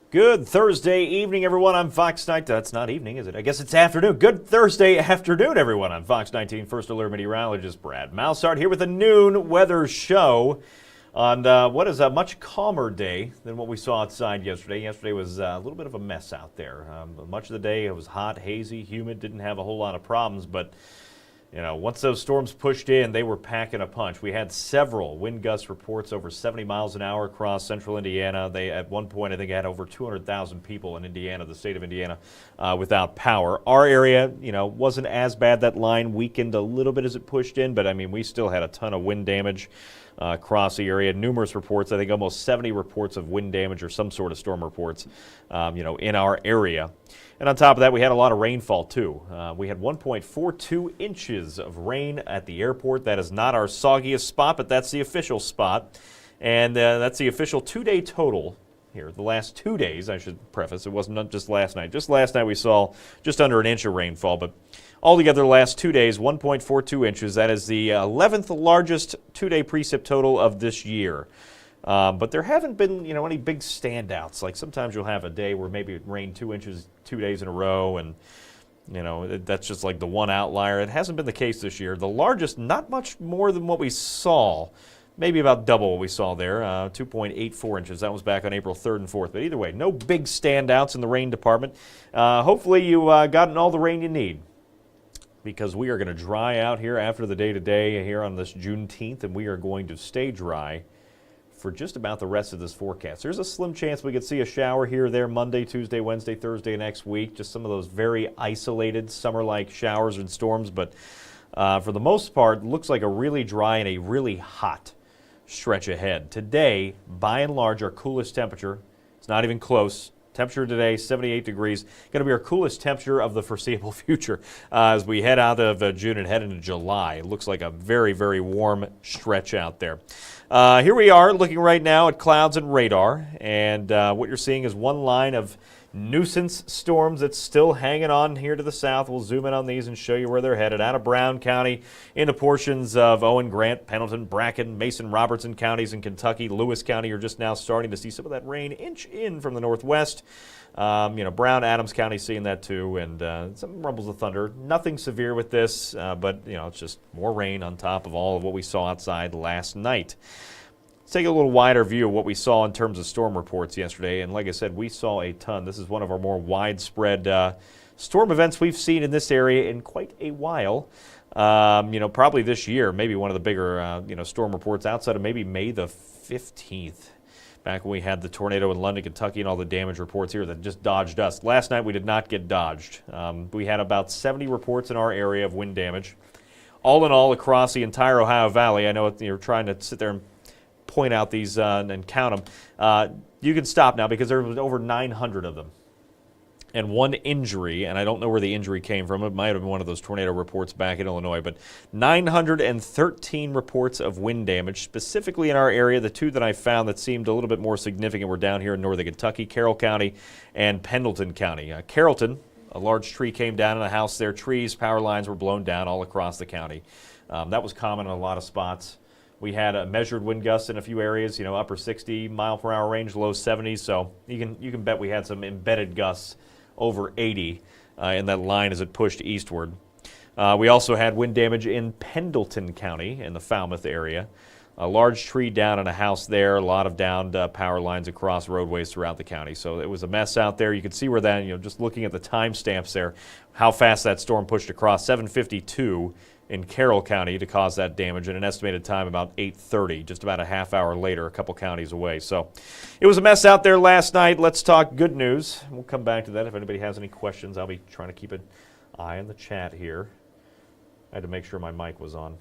Good Thursday evening, everyone. I'm Fox 19. That's not evening, is it? I guess it's afternoon. Good Thursday afternoon, everyone. I'm Fox 19 First Alert Meteorologist Brad Maushart here with a noon weather show on what is a much calmer day than what we saw outside yesterday. Yesterday was a little bit of a mess out there. Much of the day it was hot, hazy, humid, didn't have a whole lot of problems, but once those storms pushed in, they were packing a punch. We had several wind gust reports over 70 miles an hour across central Indiana. They, at one point, I think, had over 200,000 people in Indiana, the state of Indiana, without power. Our area, wasn't as bad. That line weakened a little bit as it pushed in, but, we still had a ton of wind damage across the area. Numerous reports, I think almost 70 reports of wind damage or some sort of storm reports, in our area. And on top of that, we had a lot of rainfall, too. We had 1.42 inches of rain at the airport. That is not our soggiest spot, but that's the official spot. And that's the official two-day total here. The last 2 days, I should preface, it wasn't just last night. Just last night we saw just under an inch of rainfall, but altogether the last 2 days, 1.42 inches. That is the 11th largest two-day precip total of this year. But there haven't been, any big standouts. Like sometimes you'll have a day where maybe it rained 2 inches 2 days in a row, and, that's just like the one outlier. It hasn't been the case this year. The largest, not much more than what we saw, maybe about double what we saw there, 2.84 inches. That was back on April 3rd and 4th. But either way, no big standouts in the rain department. Hopefully you gotten all the rain you need, because we are going to dry out here after the day today here on this Juneteenth, and we are going to stay dry for just about the rest of this forecast. There's a slim chance we could see a shower here or there Monday, Tuesday, Wednesday, Thursday next week. Just some of those very isolated summer-like showers and storms. But for the most part, looks like a really dry and a really hot stretch ahead. Today, by and large, our coolest temperature, it's not even close. Temperature today, 78 degrees. Going to be our coolest temperature of the foreseeable future as we head out of June and head into July. It looks like a very, very warm stretch out there. Here we are looking right now at clouds and radar, and what you're seeing is one line of nuisance storms that's still hanging on here to the south. We'll zoom in on these and show you where they're headed. Out of Brown County into portions of Owen, Grant, Pendleton, Bracken, Mason, Robertson counties in Kentucky. Lewis County, you're just now starting to see some of that rain inch in from the northwest. Brown, Adams County seeing that too, and some rumbles of thunder. Nothing severe with this, but it's just more rain on top of all of what we saw outside last night. Let's take a little wider view of what we saw in terms of storm reports yesterday, and like I said, we saw a ton. This is one of our more widespread storm events we've seen in this area in quite a while. Probably this year, maybe one of the bigger storm reports outside of maybe May the 15th. Back when we had the tornado in London, Kentucky, and all the damage reports here that just dodged us. Last night we did not get dodged. We had about 70 reports in our area of wind damage. All in all, across the entire Ohio Valley, I know you're trying to sit there and point out these and count them. You can stop now because there was over 900 of them. And one injury, and I don't know where the injury came from. It might have been one of those tornado reports back in Illinois, but 913 reports of wind damage, specifically in our area. The two that I found that seemed a little bit more significant were down here in northern Kentucky, Carroll County and Pendleton County. Carrollton, a large tree came down in a house there. Trees, power lines were blown down all across the county. That was common in a lot of spots. We had a measured wind gusts in a few areas, upper 60 mile per hour range, low 70s. So you can bet we had some embedded gusts over 80 in that line as it pushed eastward. We also had wind damage in Pendleton County in the Falmouth area. A large tree down in a house there, a lot of downed power lines across roadways throughout the county. So it was a mess out there. You could see where that, just looking at the timestamps there, how fast that storm pushed across. 7:52 in Carroll County to cause that damage, and an estimated time about 8:30, just about a half hour later, a couple counties away. So it was a mess out there last night. Let's talk good news. We'll come back to that. If anybody has any questions, I'll be trying to keep an eye on the chat here. I had to make sure my mic was on.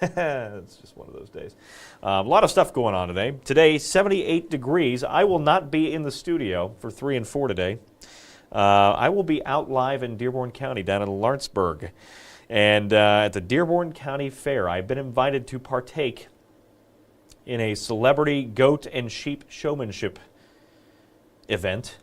It's just one of those days. A lot of stuff going on today. Today, 78 degrees. I will not be in the studio for 3 and 4 today. I will be out live in Dearborn County down in Lawrenceburg. And at the Dearborn County Fair, I've been invited to partake in a celebrity goat and sheep showmanship event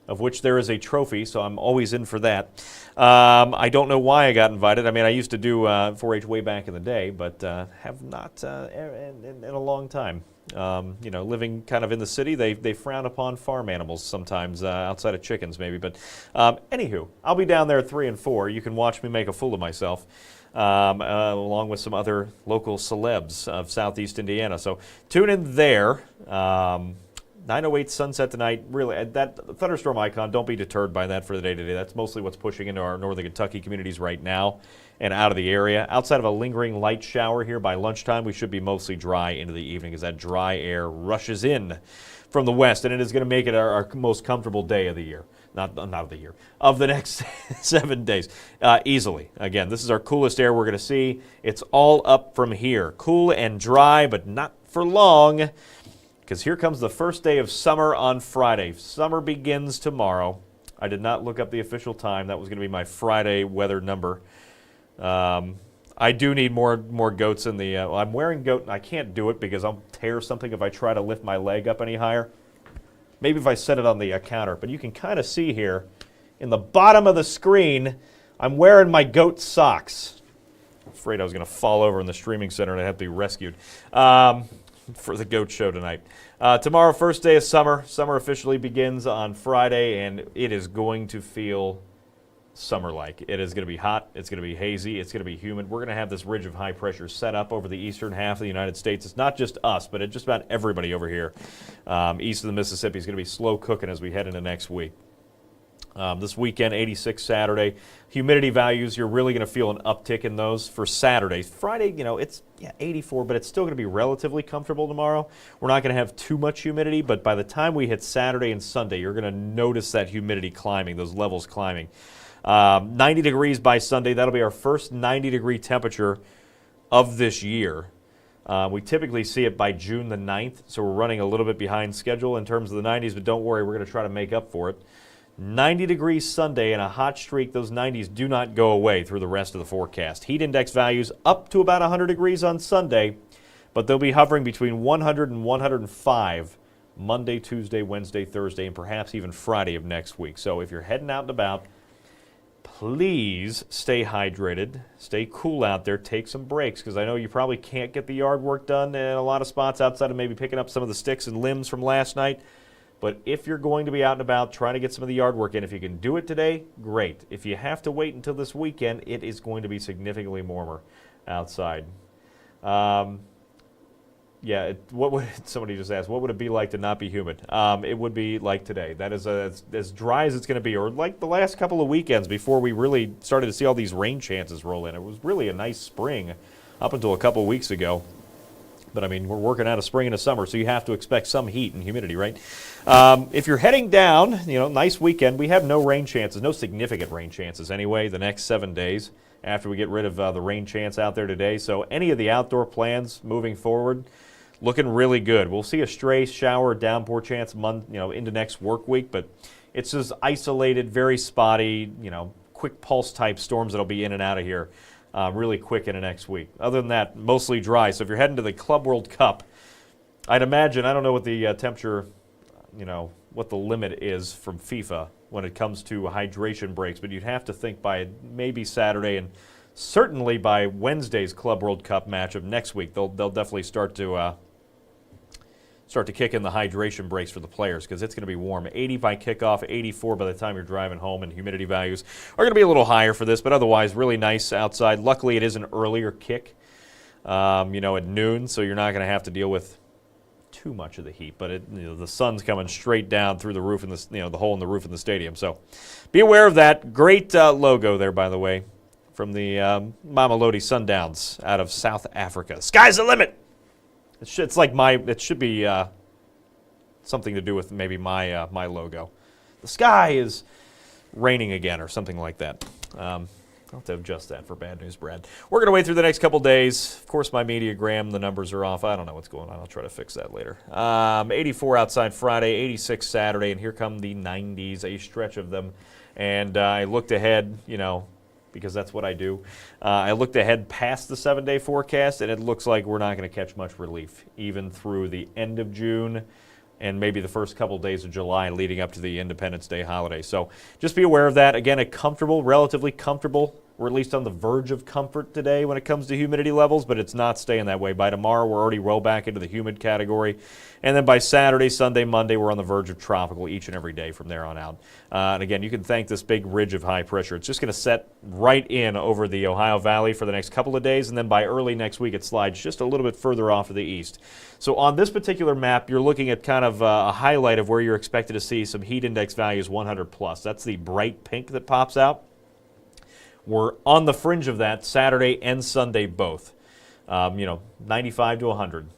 of which there is a trophy, so I'm always in for that. I don't know why I got invited. I mean, I used to do 4-H way back in the day, but have not in a long time. Living kind of in the city, they frown upon farm animals sometimes, outside of chickens maybe. But anywho, I'll be down there at 3 and 4. You can watch me make a fool of myself, along with some other local celebs of Southeast Indiana. So tune in there. 9:08 sunset tonight. Really, that thunderstorm icon, don't be deterred by that for the day today. That's mostly what's pushing into our northern Kentucky communities right now and out of the area. Outside of a lingering light shower here by lunchtime, we should be mostly dry into the evening as that dry air rushes in from the west, and it is going to make it our most comfortable day of the year. Not of the year, of the next 7 days, easily. Again, this is our coolest air we're going to see. It's all up from here. Cool and dry, but not for long, because here comes the first day of summer on Friday. Summer begins tomorrow. I did not look up the official time. That was going to be my Friday weather number. I do need more goats in the, I'm wearing goat, and I can't do it because I'll tear something if I try to lift my leg up any higher. Maybe if I set it on the counter, but you can kind of see here in the bottom of the screen, I'm wearing my goat socks. I'm afraid I was going to fall over in the streaming center and I'd have to be rescued for the goat show tonight. Tomorrow, first day of summer. Summer officially begins on Friday, and it is going to feel summer-like. It is going to be hot, it's going to be hazy, it's going to be humid. We're going to have this ridge of high pressure set up over the eastern half of the United States. It's not just us, but it's just about everybody over here. East of the Mississippi is going to be slow cooking as we head into next week. This weekend, 86 Saturday. Humidity values, you're really going to feel an uptick in those for Saturday. Friday, it's 84, but it's still going to be relatively comfortable tomorrow. We're not going to have too much humidity, but by the time we hit Saturday and Sunday, you're going to notice that humidity climbing, those levels climbing. 90 degrees by Sunday. That'll be our first 90-degree temperature of this year. We typically see it by June the 9th, so we're running a little bit behind schedule in terms of the 90s, but don't worry, we're going to try to make up for it. 90 degrees Sunday and a hot streak. Those 90s do not go away through the rest of the forecast. Heat index values up to about 100 degrees on Sunday, but they'll be hovering between 100 and 105 Monday, Tuesday, Wednesday, Thursday, and perhaps even Friday of next week. So if you're heading out and about, please stay hydrated, stay cool out there, take some breaks, because I know you probably can't get the yard work done in a lot of spots outside of maybe picking up some of the sticks and limbs from last night. But if you're going to be out and about, trying to get some of the yard work in. If you can do it today, great. If you have to wait until this weekend, it is going to be significantly warmer outside. What would somebody just asked? What would it be like to not be humid? It would be like today. That is as dry as it's going to be, or like the last couple of weekends before we really started to see all these rain chances roll in. It was really a nice spring up until a couple of weeks ago. But I mean, we're working out of spring into summer, so you have to expect some heat and humidity, right? If you're heading down, nice weekend. We have no rain chances, no significant rain chances anyway, the next 7 days after we get rid of the rain chance out there today. So any of the outdoor plans moving forward, looking really good. We'll see a stray shower, downpour chance into next work week, but it's just isolated, very spotty, quick pulse type storms that'll be in and out of here really quick in the next week. Other than that, mostly dry. So if you're heading to the Club World Cup, I'd imagine, I don't know what the temperature, what the limit is from FIFA when it comes to hydration breaks, but you'd have to think by maybe Saturday and certainly by Wednesday's Club World Cup match of next week, they'll definitely start to kick in the hydration breaks for the players, because it's going to be warm. 80 by kickoff, 84 by the time you're driving home, and humidity values are going to be a little higher for this, but otherwise really nice outside. Luckily, it is an earlier kick, at noon, so you're not going to have to deal with too much of the heat, but the sun's coming straight down through the roof in the hole in the roof in the stadium. So be aware of that. Great logo there, by the way, from the Mamelodi Sundowns out of South Africa. Sky's the limit. It's like it should be something to do with maybe my logo. The sky is raining again or something like that. I'll have to adjust that for Bad News Brad. We're going to wait through the next couple days. Of course, my Mediagram, the numbers are off. I don't know what's going on. I'll try to fix that later. 84 outside Friday, 86 Saturday, and here come the 90s, a stretch of them. And I looked ahead, because that's what I do. I looked ahead past the 7-day forecast, and it looks like we're not going to catch much relief, even through the end of June, and maybe the first couple days of July leading up to the Independence Day holiday. So just be aware of that. Again, relatively comfortable. We're at least on the verge of comfort today when it comes to humidity levels, but it's not staying that way. By tomorrow, we're already well back into the humid category. And then by Saturday, Sunday, Monday, we're on the verge of tropical each and every day from there on out. And again, you can thank this big ridge of high pressure. It's just going to set right in over the Ohio Valley for the next couple of days, and then by early next week, it slides just a little bit further off to the east. So on this particular map, you're looking at kind of a highlight of where you're expected to see some heat index values 100 plus. That's the bright pink that pops out. We're on the fringe of that Saturday and Sunday both, 95 to 100.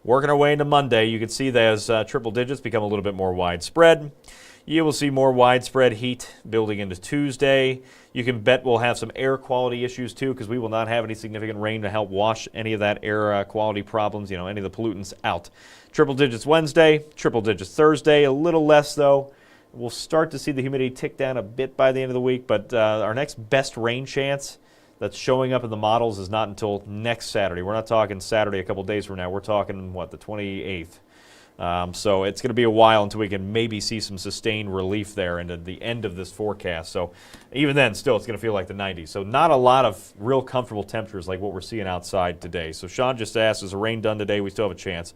Working our way into Monday, you can see that as triple digits become a little bit more widespread. You will see more widespread heat building into Tuesday. You can bet we'll have some air quality issues too, because we will not have any significant rain to help wash any of that air quality problems, any of the pollutants out. Triple digits Wednesday, triple digits Thursday, a little less though. We'll start to see the humidity tick down a bit by the end of the week, but our next best rain chance that's showing up in the models is not until next Saturday. We're not talking Saturday a couple days from now. We're talking, the 28th. So it's going to be a while until we can maybe see some sustained relief there into the end of this forecast. So even then, still, it's going to feel like the 90s. So not a lot of real comfortable temperatures like what we're seeing outside today. So Sean just asked, is the rain done today? We still have a chance.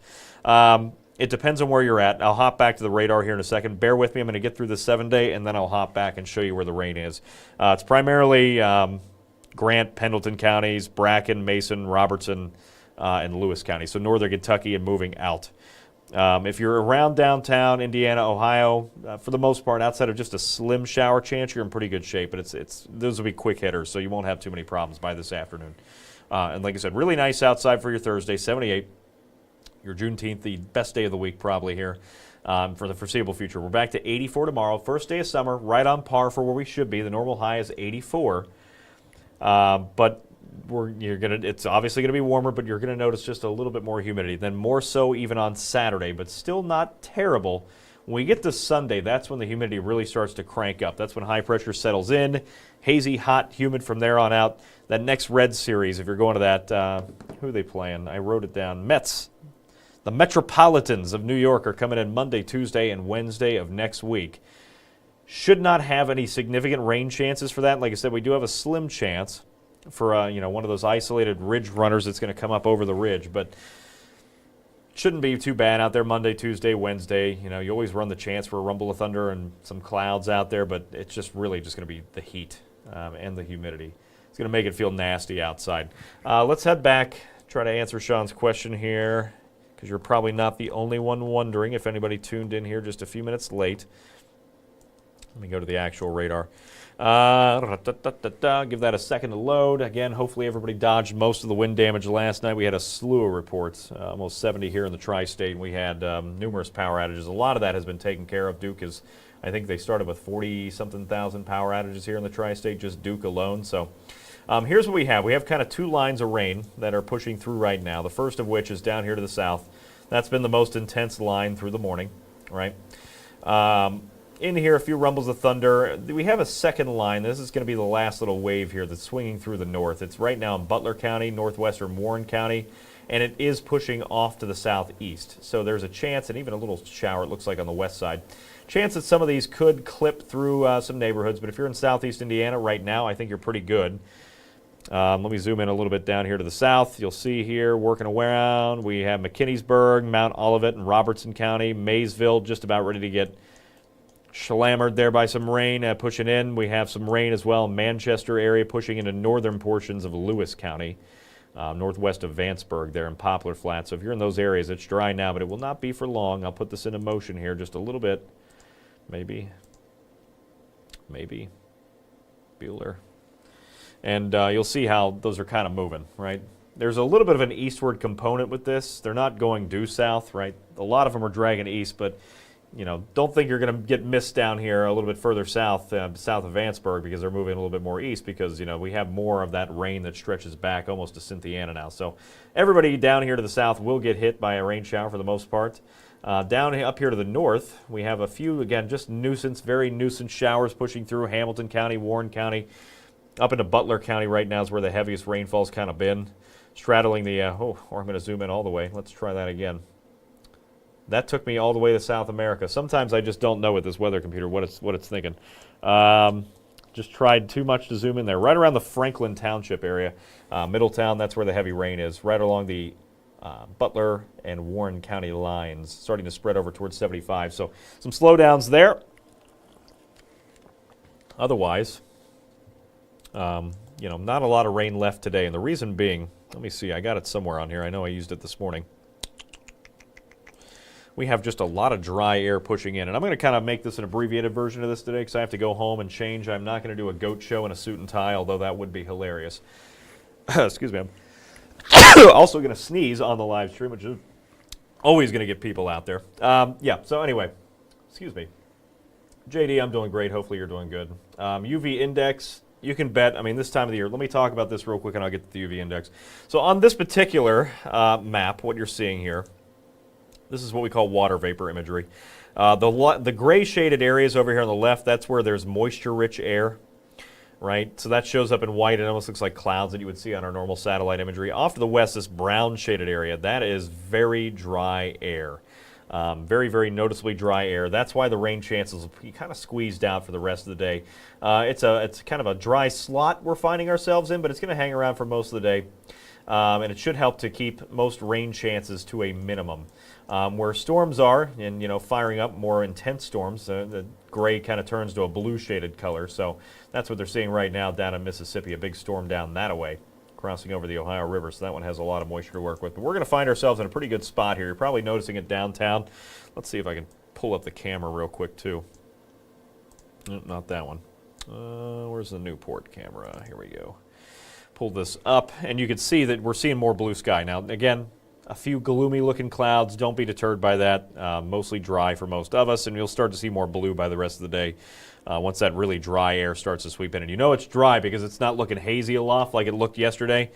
It depends on where you're at. I'll hop back to the radar here in a second. Bear with me. I'm going to get through the 7-day, and then I'll hop back and show you where the rain is. It's primarily Grant, Pendleton counties, Bracken, Mason, Robertson, and Lewis County. So northern Kentucky and moving out. If you're around downtown Indiana, Ohio, for the most part, outside of just a slim shower chance, you're in pretty good shape. But those will be quick hitters, so you won't have too many problems by this afternoon. And like I said, really nice outside for your Thursday, 78. Your Juneteenth, the best day of the week probably here for the foreseeable future. We're back to 84 tomorrow. First day of summer, right on par for where we should be. The normal high is 84. But it's obviously going to be warmer, but you're going to notice just a little bit more humidity. Then more so even on Saturday, but still not terrible. When we get to Sunday, that's when the humidity really starts to crank up. That's when high pressure settles in. Hazy, hot, humid from there on out. That next Red Series, if you're going to that, who are they playing? I wrote it down. Mets. The Metropolitans of New York are coming in Monday, Tuesday, and Wednesday of next week. Should not have any significant rain chances for that. Like I said, we do have a slim chance for one of those isolated ridge runners that's going to come up over the ridge, but shouldn't be too bad out there Monday, Tuesday, Wednesday. You always run the chance for a rumble of thunder and some clouds out there, but it's just really just going to be the heat and the humidity. It's going to make it feel nasty outside. Let's head back, try to answer Sean's question here, because you're probably not the only one wondering if anybody tuned in here just a few minutes late. Let me go to the actual radar. Give that a second to load. Again, hopefully everybody dodged most of the wind damage last night. We had a slew of reports, almost 70 here in the tri-state. We had numerous power outages. A lot of that has been taken care of. Duke is, I think they started with 40-something thousand power outages here in the tri-state, just Duke alone. So here's what we have. We have kind of two lines of rain that are pushing through right now, the first of which is down here to the south. That's been the most intense line through the morning, right? In here, a few rumbles of thunder. We have a second line. This is going to be the last little wave here that's swinging through the north. It's right now in Butler County, northwestern Warren County, and it is pushing off to the southeast. So there's a chance, and even a little shower, it looks like, on the west side. Chance that some of these could clip through some neighborhoods, but if you're in southeast Indiana right now, I think you're pretty good. Let me zoom in a little bit down here to the south. You'll see here, working around, we have McKinney'sburg, Mount Olivet, and Robertson County, Maysville, just about ready to get slammered there by some rain pushing in. We have some rain as well in Manchester area pushing into northern portions of Lewis County, northwest of Vanceburg there in Poplar Flats. So if you're in those areas, it's dry now, but it will not be for long. I'll put this into motion here just a little bit. Maybe. Bueller. And you'll see how those are kind of moving, right? There's a little bit of an eastward component with this. They're not going due south, right? A lot of them are dragging east, but don't think you're going to get missed down here a little bit further south, south of Vanceburg, because they're moving a little bit more east because, we have more of that rain that stretches back almost to Cynthiana now. So everybody down here to the south will get hit by a rain shower for the most part. Up here to the north, we have a few, again, just very nuisance showers pushing through Hamilton County, Warren County. Up into Butler County right now is where the heaviest rainfall's kind of been. Straddling the, or I'm going to zoom in all the way. Let's try that again. that took me all the way to South America. Sometimes I just don't know with this weather computer what it's thinking. Just tried too much to zoom in there. Right around the Franklin Township area, Middletown, that's where the heavy rain is. Right along the Butler and Warren County lines, starting to spread over towards 75. So some slowdowns there. Otherwise, not a lot of rain left today. And the reason being, let me see, I got it somewhere on here. I know I used it this morning. We have just a lot of dry air pushing in. And I'm going to kind of make this an abbreviated version of this today because I have to go home and change. I'm not going to do a goat show in a suit and tie, although that would be hilarious. Excuse me. I'm also going to sneeze on the live stream, which is always going to get people out there. So anyway, excuse me. JD, I'm doing great. Hopefully you're doing good. UV index, you can bet. I mean, this time of the year, let me talk about this real quick and I'll get to the UV index. So on this particular map, what you're seeing here, this is what we call water vapor imagery. The gray shaded areas over here on the left, that's where there's moisture-rich air, right? So that shows up in white. It almost looks like clouds that you would see on our normal satellite imagery. Off to the west, this brown shaded area, that is very dry air. Very, very noticeably dry air. That's why the rain chances will be kind of squeezed out for the rest of the day. It's kind of a dry slot we're finding ourselves in, but it's going to hang around for most of the day. And it should help to keep most rain chances to a minimum. Where storms are, and firing up more intense storms, the gray kind of turns to a blue shaded color. So that's what they're seeing right now down in Mississippi, a big storm down that way, crossing over the Ohio River. So that one has a lot of moisture to work with. But we're going to find ourselves in a pretty good spot here. You're probably noticing it downtown. Let's see if I can pull up the camera real quick too. No, not that one. Where's the Newport camera? Here we go. Pull this up, and you can see that we're seeing more blue sky. Now, again, a few gloomy looking clouds. Don't be deterred by that. Mostly dry for most of us, and you'll start to see more blue by the rest of the day once that really dry air starts to sweep in. And you know it's dry because it's not looking hazy aloft like it looked yesterday.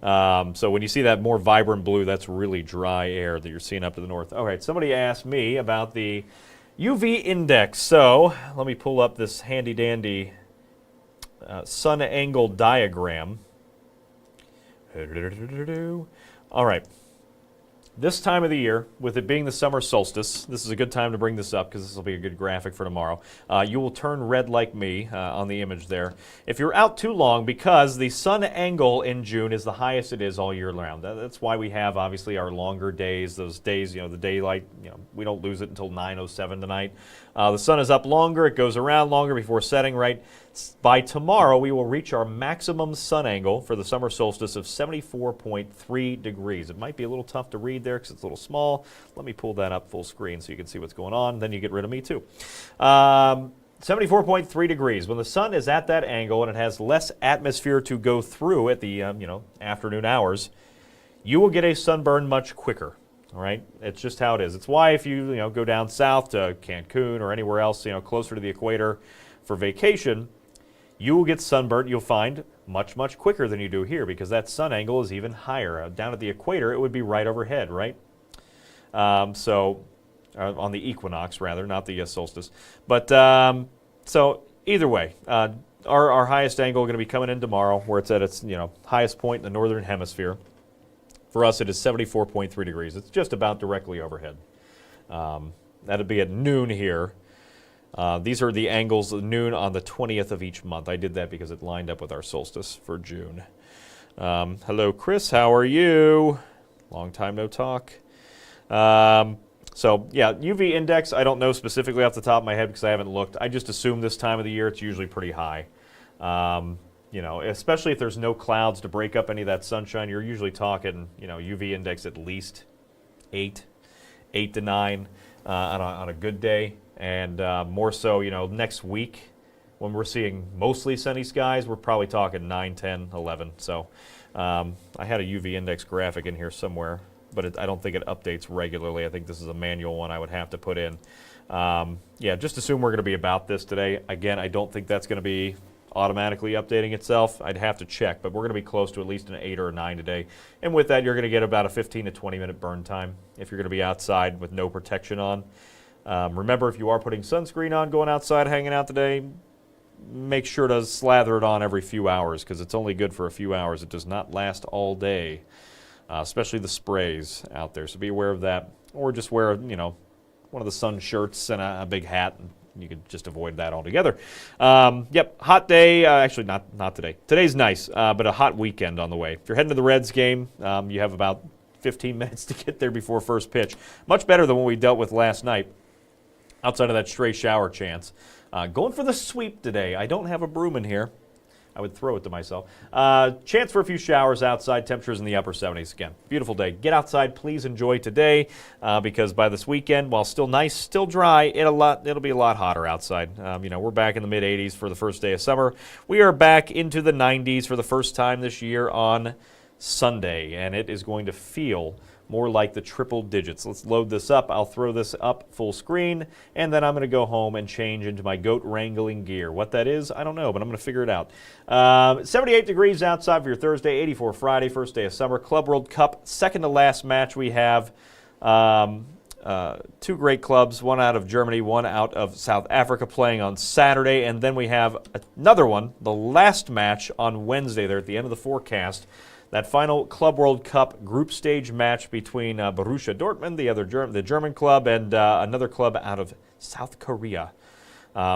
So when you see that more vibrant blue, that's really dry air that you're seeing up to the north. All right, somebody asked me about the UV index. So let me pull up this handy dandy sun angle diagram. All right. This time of the year, with it being the summer solstice, this is a good time to bring this up because this will be a good graphic for tomorrow. You will turn red like me on the image there if you're out too long, because the sun angle in June is the highest it is all year round. That's why we have, obviously, our longer days, those days, the daylight, we don't lose it until 9:07 tonight. The sun is up longer, it goes around longer before setting, right? By tomorrow, we will reach our maximum sun angle for the summer solstice of 74.3 degrees. It might be a little tough to read there because it's a little small. Let me pull that up full screen so you can see what's going on. Then you get rid of me too. 74.3 degrees. When the sun is at that angle and it has less atmosphere to go through at the afternoon hours, you will get a sunburn much quicker. All right, it's just how it is. It's why if you go down south to Cancun or anywhere else closer to the equator for vacation, you will get sunburnt, you'll find, much, much quicker than you do here because that sun angle is even higher. Down at the equator, it would be right overhead, right? On the equinox, rather, not the solstice. But so either way, our highest angle is going to be coming in tomorrow, where it's at its highest point in the northern hemisphere. For us, it is 74.3 degrees. It's just about directly overhead. That'll be at noon here. These are the angles at noon on the 20th of each month. I did that because it lined up with our solstice for June. Hello, Chris. How are you? Long time no talk. UV index, I don't know specifically off the top of my head because I haven't looked. I just assume this time of the year it's usually pretty high. Especially if there's no clouds to break up any of that sunshine, you're usually talking, UV index at least 8 to 9 on a good day. And more so, next week when we're seeing mostly sunny skies, we're probably talking 9, 10, 11. So I had a UV index graphic in here somewhere, but I don't think it updates regularly. I think this is a manual one I would have to put in. Just assume we're going to be about this today. Again, I don't think that's going to be automatically updating itself. I'd have to check, but we're going to be close to at least an 8 or a 9 today. And with that, you're going to get about a 15 to 20 minute burn time if you're going to be outside with no protection on. Remember, if you are putting sunscreen on going outside, hanging out today, make sure to slather it on every few hours because it's only good for a few hours. It does not last all day, especially the sprays out there, so be aware of that. or just wear, one of the sun shirts and a big hat. You could just avoid that altogether. Yep, hot day. Actually, not today. Today's nice, but a hot weekend on the way. If you're heading to the Reds game, you have about 15 minutes to get there before first pitch. Much better than what we dealt with last night, outside of that stray shower chance. Going for the sweep today. I don't have a broom in here. I would throw it to myself. Chance for a few showers outside, temperatures in the upper 70s. Again, beautiful day. Get outside, please enjoy today, because by this weekend, while still nice, still dry, it'll be a lot hotter outside. We're back in the mid-80s for the first day of summer. We are back into the 90s for the first time this year on Sunday, and it is going to feel more like the triple digits. Let's load this up. I'll throw this up full screen, and then I'm going to go home and change into my goat wrangling gear. What that is, I don't know, but I'm going to figure it out. 78 degrees outside for your Thursday, 84 Friday, first day of summer. Club World Cup, second to last match we have. Two great clubs, one out of Germany, one out of South Africa, playing on Saturday, and then we have another one, the last match on Wednesday there at the end of the forecast. That final Club World Cup group stage match between Borussia Dortmund, the German club, and another club out of South Korea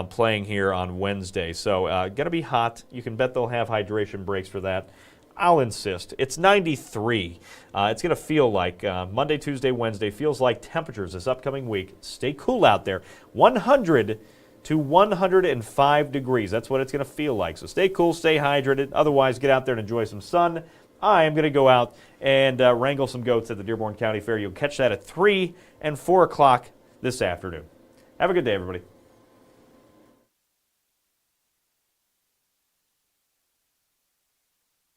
playing here on Wednesday. So going to be hot. You can bet they'll have hydration breaks for that. I'll insist. It's 93. It's going to feel like Monday, Tuesday, Wednesday feels like temperatures this upcoming week. Stay cool out there. 100 to 105 degrees. That's what it's going to feel like. So stay cool, stay hydrated. Otherwise, get out there and enjoy some sun. I am going to go out and wrangle some goats at the Dearborn County Fair. You'll catch that at 3 and 4 o'clock this afternoon. Have a good day, everybody.